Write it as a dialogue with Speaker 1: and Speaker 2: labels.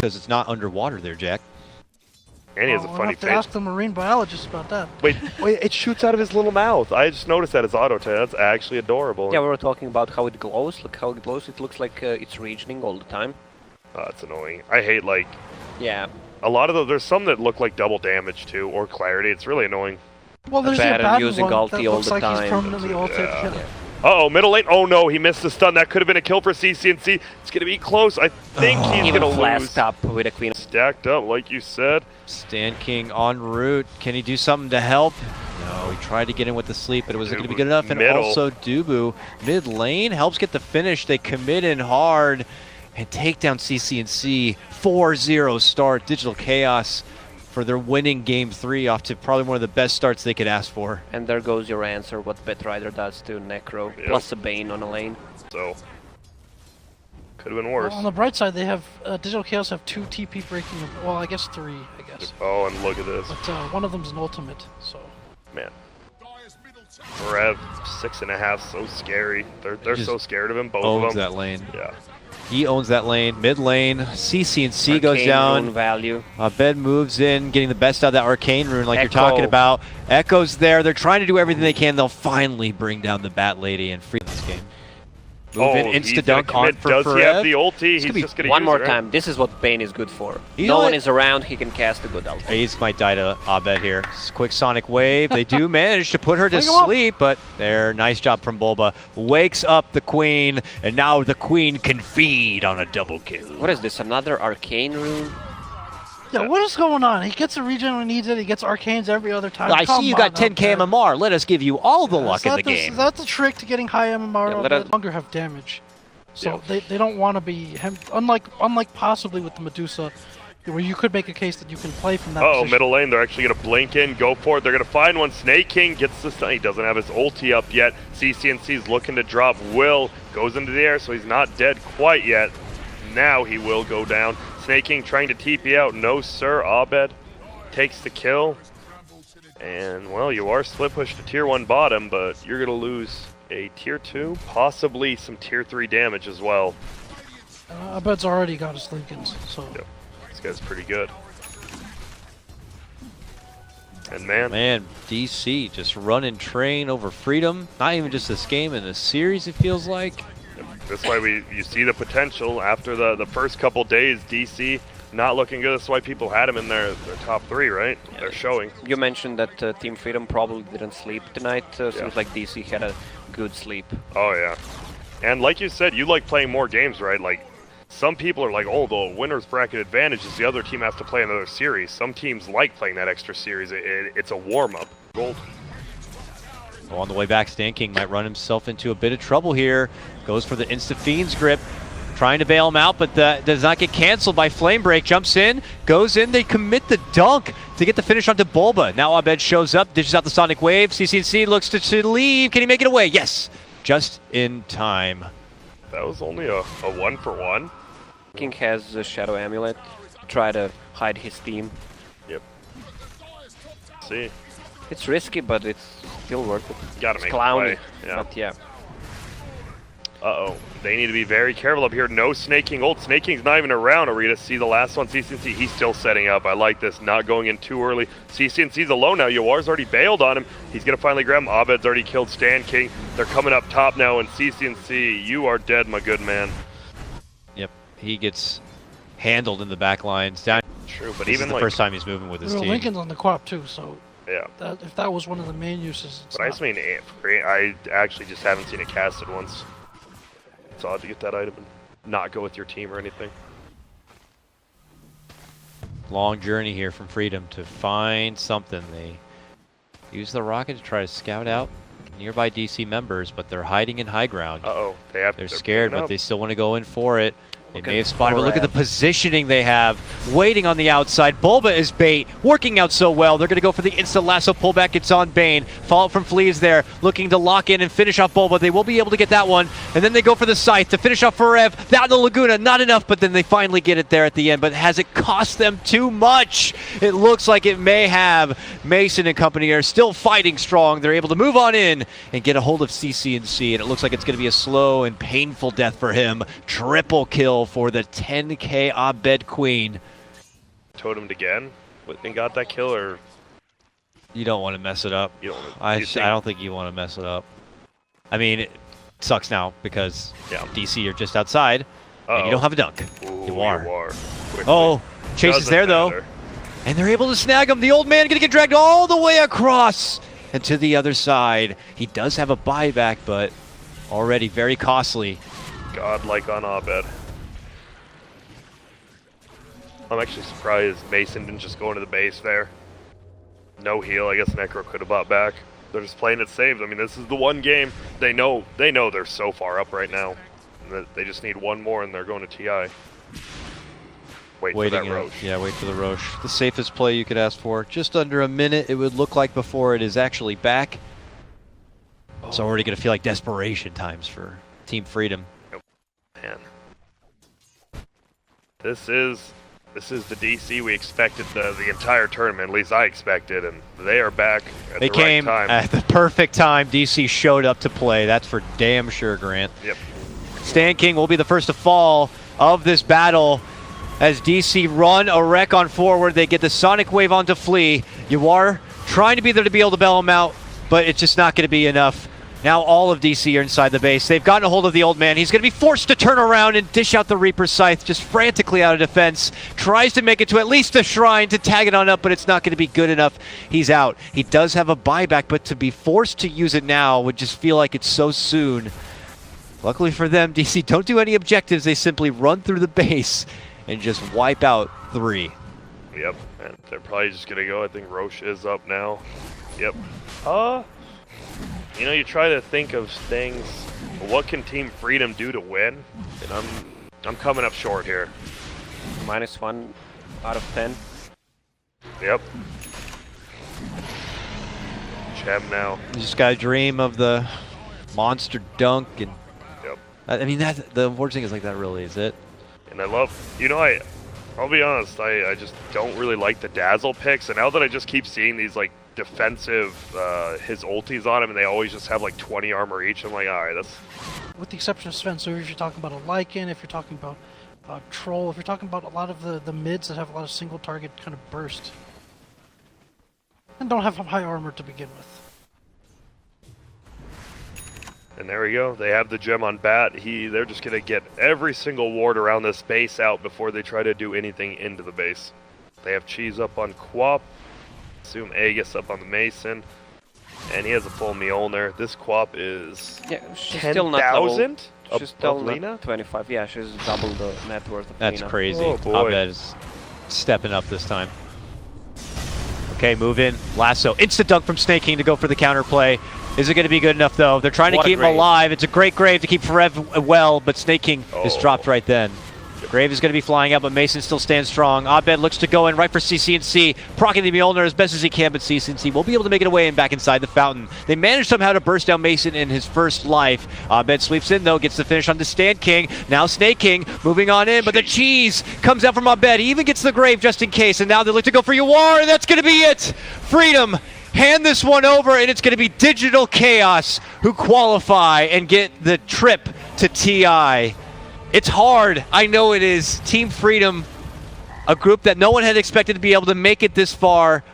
Speaker 1: because it's not underwater there, Jack.
Speaker 2: And he has a funny
Speaker 3: face.
Speaker 2: face.
Speaker 3: Ask the marine biologist about that.
Speaker 2: Wait, it shoots out of his little mouth. I just noticed that as auto tag. That's actually adorable.
Speaker 4: Yeah, we were talking about how it glows. Look how it glows. It looks like it's regioning all the time.
Speaker 2: Oh, that's annoying. I hate, like...
Speaker 4: Yeah.
Speaker 2: A lot of those, there's some that look like double damage, too, or clarity. It's really annoying.
Speaker 3: Well, there's the
Speaker 4: Abaddon using
Speaker 3: one
Speaker 4: ulti
Speaker 3: that
Speaker 4: all
Speaker 3: looks
Speaker 4: the
Speaker 3: like
Speaker 4: time.
Speaker 3: he's permanently ulted.
Speaker 4: Yeah.
Speaker 2: Uh-oh, middle lane. Oh, no, he missed the stun. That could have been a kill for CCNC. It's going to be close. I think he's going to lose.
Speaker 4: Up with a queen.
Speaker 2: Stacked up, like you said.
Speaker 1: Stand King en route. Can he do something to help? No, he tried to get in with the sleep, but it wasn't going to be good enough. And also Dubu, mid lane, helps get the finish. They commit in hard and take down CCNC. 4-0 start. Digital Chaos for their winning Game 3 off to probably one of the best starts they could ask for.
Speaker 4: And there goes your answer, what Betrider does to Necro, plus a Bane on a lane.
Speaker 2: So, could have been worse.
Speaker 3: Well, on the bright side, they have Digital Chaos have 2 TP breaking. Well, I guess 3. I guess.
Speaker 2: Oh, and look at this.
Speaker 3: But one of them's an ultimate. So.
Speaker 2: Man. Rev 6.5, so scary. They're so scared of him. Both of them.
Speaker 1: Owns that lane.
Speaker 2: Yeah.
Speaker 1: He owns that lane. Mid lane, CCNC goes down.
Speaker 4: Rune value.
Speaker 1: Abed moves in, getting the best out of that Arcane Rune like
Speaker 4: Echo.
Speaker 1: you're talking about. Echo's there. They're trying to do everything they can. They'll finally bring down the Bat Lady and free this game. Move in, insta-dunk on for
Speaker 2: Does he have the
Speaker 1: Forev.
Speaker 2: ulti? He's just going to
Speaker 4: One
Speaker 2: use
Speaker 4: more
Speaker 2: it,
Speaker 4: time. This is what Bane is good for.
Speaker 1: No
Speaker 4: one is around, he can cast a good ulti.
Speaker 1: He might die to Abed here. Quick Sonic Wave. They do manage to put her to sleep, but there, nice job from Bulba. Wakes up the Queen, and now the Queen can feed on a double kill.
Speaker 4: What is this, another Arcane Rune?
Speaker 3: Yeah, what is going on? He gets a regen when he needs it. He gets arcanes every other time.
Speaker 1: I see you got 10k MMR. Let us give you all the luck in the game.
Speaker 3: That's a trick to getting high MMR.
Speaker 4: Yeah,
Speaker 3: They no longer have damage. So they don't want to be unlike possibly with the Medusa, where you could make a case that you can play from that position.
Speaker 2: Middle lane, they're actually going to blink in, go for it. They're going to find one. Snake King gets the stun. He doesn't have his ulti up yet. CCNC's looking to drop. Will goes into the air, so he's not dead quite yet. Now he will go down. Snake King trying to TP out. No, sir. Abed takes the kill. And, well, you are split pushed to tier 1 bottom, but you're going to lose a tier 2, possibly some tier 3 damage as well.
Speaker 3: Abed's already got his Lincolns, so...
Speaker 2: Yep. This guy's pretty good. And man,
Speaker 1: DC just running train over Freedom. Not even just this game, in this series it feels like.
Speaker 2: That's why you see the potential after the first couple days. DC not looking good. That's why people had him in their top 3, right? Yeah. They're showing.
Speaker 4: You mentioned that Team Freedom probably didn't sleep tonight. Seems like DC had a good sleep.
Speaker 2: Oh yeah, and like you said, you like playing more games, right? Like some people are like, oh, the winner's bracket advantage is the other team has to play another series. Some teams like playing that extra series. It's a warm-up. Gold.
Speaker 1: On the way back, Stan King might run himself into a bit of trouble here. Goes for the Insta-Fiend's grip. Trying to bail him out, but that does not get canceled by Flame Break. Jumps in, goes in, they commit the dunk to get the finish onto Bulba. Now Abed shows up, dishes out the Sonic Wave. CCNC looks to leave. Can he make it away? Yes, just in time.
Speaker 2: That was only a 1-for-1.
Speaker 4: King has a Shadow Amulet to try to hide his team.
Speaker 2: Yep. See.
Speaker 4: It's risky, but it's still worth it.
Speaker 2: Gotta make
Speaker 4: clowny,
Speaker 2: it play. Yeah.
Speaker 4: But yeah.
Speaker 2: Uh-oh. They need to be very careful up here. No Snake King ult. Snake King's not even around. Are we going to see the last one? CCNC, he's still setting up. I like this. Not going in too early. CCNC's alone now. Yoar's already bailed on him. He's going to finally grab him. Abed's already killed Stan King. They're coming up top now, and CCNC, you are dead, my good man.
Speaker 1: Yep, he gets handled in the back lines. Down.
Speaker 2: True, but
Speaker 1: this
Speaker 2: even
Speaker 1: is the first time he's moving with his team.
Speaker 3: Lincoln's on the co-op too, so
Speaker 2: yeah.
Speaker 3: If that was one of the main uses,
Speaker 2: but I just mean, I actually just haven't seen it casted once. It's odd to get that item and not go with your team or anything.
Speaker 1: Long journey here from Freedom to find something. They use the rocket to try to scout out nearby DC members, but they're hiding in high ground.
Speaker 2: Uh-oh.
Speaker 1: They're scared, but they still want to go in for it. They may have spotted, but look at the positioning they have. Waiting on the outside. Bulba is bait. Working out so well. They're going to go for the instant lasso pullback. It's on Bane. Follow from Flea is there. Looking to lock in and finish off Bulba. They will be able to get that one. And then they go for the Scythe to finish off Forev. That the Laguna. Not enough, but then they finally get it there at the end. But has it cost them too much? It looks like it may have. Mason and company are still fighting strong. They're able to move on in and get a hold of CCNC. And it looks like it's going to be a slow and painful death for him. Triple kill kill for the 10K Abed Queen.
Speaker 2: Totemed again and got that kill, or
Speaker 1: You don't want to mess it up.
Speaker 2: you don't?
Speaker 1: I don't think you want to mess it up. I mean, it sucks now because DC are just outside, and you don't have a dunk.
Speaker 2: Ooh,
Speaker 1: You are.
Speaker 2: Quickly.
Speaker 1: Oh, Chase is
Speaker 2: Doesn't
Speaker 1: there though,
Speaker 2: matter.
Speaker 1: and they're able to snag him. The old man gonna get dragged all the way across and to the other side. He does have a buyback, but already very costly.
Speaker 2: Godlike on Abed. I'm actually surprised Mason didn't just go into the base there. No heal. I guess Necro could have bought back. They're just playing it safe. I mean, this is the one game they know they're so far up right now. And that they just need one more, and they're going to TI. Wait for that Roche.
Speaker 1: Yeah, wait for the Roche. The safest play you could ask for. Just under a minute, it would look like before it is actually back. It's already going to feel like desperation times for Team Freedom.
Speaker 2: Man, this is the DC we expected the entire tournament. At least I expected, and they are back at
Speaker 1: They
Speaker 2: the right
Speaker 1: came
Speaker 2: time.
Speaker 1: at the perfect time. DC showed up to play. That's for damn sure, Grant.
Speaker 2: Yep.
Speaker 1: Stan King will be the first to fall of this battle as DC run a wreck on forward. They get the Sonic Wave onto Flea. You are trying to be there to be able to bail him out, but it's just not going to be enough. Now all of DC are inside the base. They've gotten a hold of the old man. He's going to be forced to turn around and dish out the Reaper Scythe just frantically out of defense. Tries to make it to at least the Shrine to tag it on up, but it's not going to be good enough. He's out. He does have a buyback, but to be forced to use it now would just feel like it's so soon. Luckily for them, DC don't do any objectives. They simply run through the base and just wipe out 3.
Speaker 2: Yep. And they're probably just gonna go. I think Roche is up now. Yep. You know, you try to think of things. What can Team Freedom do to win? And I'm coming up short here.
Speaker 4: -1 out of 10.
Speaker 2: Yep. Chem now.
Speaker 1: You just got to dream of the monster dunk. And
Speaker 2: Yep.
Speaker 1: I mean, the worst thing is like that really is it.
Speaker 2: And I love, I'll be honest, I just don't really like the Dazzle picks. And now that I just keep seeing these like defensive, his ultis on him, and they always just have like 20 armor each, I'm like, alright, that's...
Speaker 3: With the exception of Sven, so if you're talking about a Lycan, if you're talking about Troll, if you're talking about a lot of the mids that have a lot of single target kind of burst, and don't have high armor to begin with.
Speaker 2: And there we go. They have the gem on Bat. They're just going to get every single ward around this base out before they try to do anything into the base. They have Cheese up on Quap. Assume Aegis up on the Mason. And he has a full Mjolnir. This Quap is
Speaker 4: She's still not double.
Speaker 2: 10,000?
Speaker 4: She's still
Speaker 2: Lina?
Speaker 4: not 25. Yeah, she's double the net worth of
Speaker 1: That's
Speaker 4: Lina.
Speaker 1: crazy.
Speaker 2: Oh, boy.
Speaker 1: Abed is stepping up this time. Okay, move in. Lasso. Instant dunk from Snake King to go for the counterplay. Is it going to be good enough, though? They're trying to keep him alive. It's a great grave to keep Forev well, but Snake King is dropped right then. Grave is going to be flying out, but Mason still stands strong. Abed looks to go in right for CCNC, procking the Mjolnir as best as he can, but CCNC will be able to make it away and back inside the fountain. They managed somehow to burst down Mason in his first life. Abed sweeps in, though, gets the finish on the Stand King. Now Snake King moving on in, but the cheese comes out from Abed. He even gets the grave just in case, and now they look to go for Yawar, and that's going to be it! Freedom hand this one over, and it's going to be Digital Chaos who qualify and get the trip to TI. It's hard. I know it is. Team Freedom, a group that no one had expected to be able to make it this far,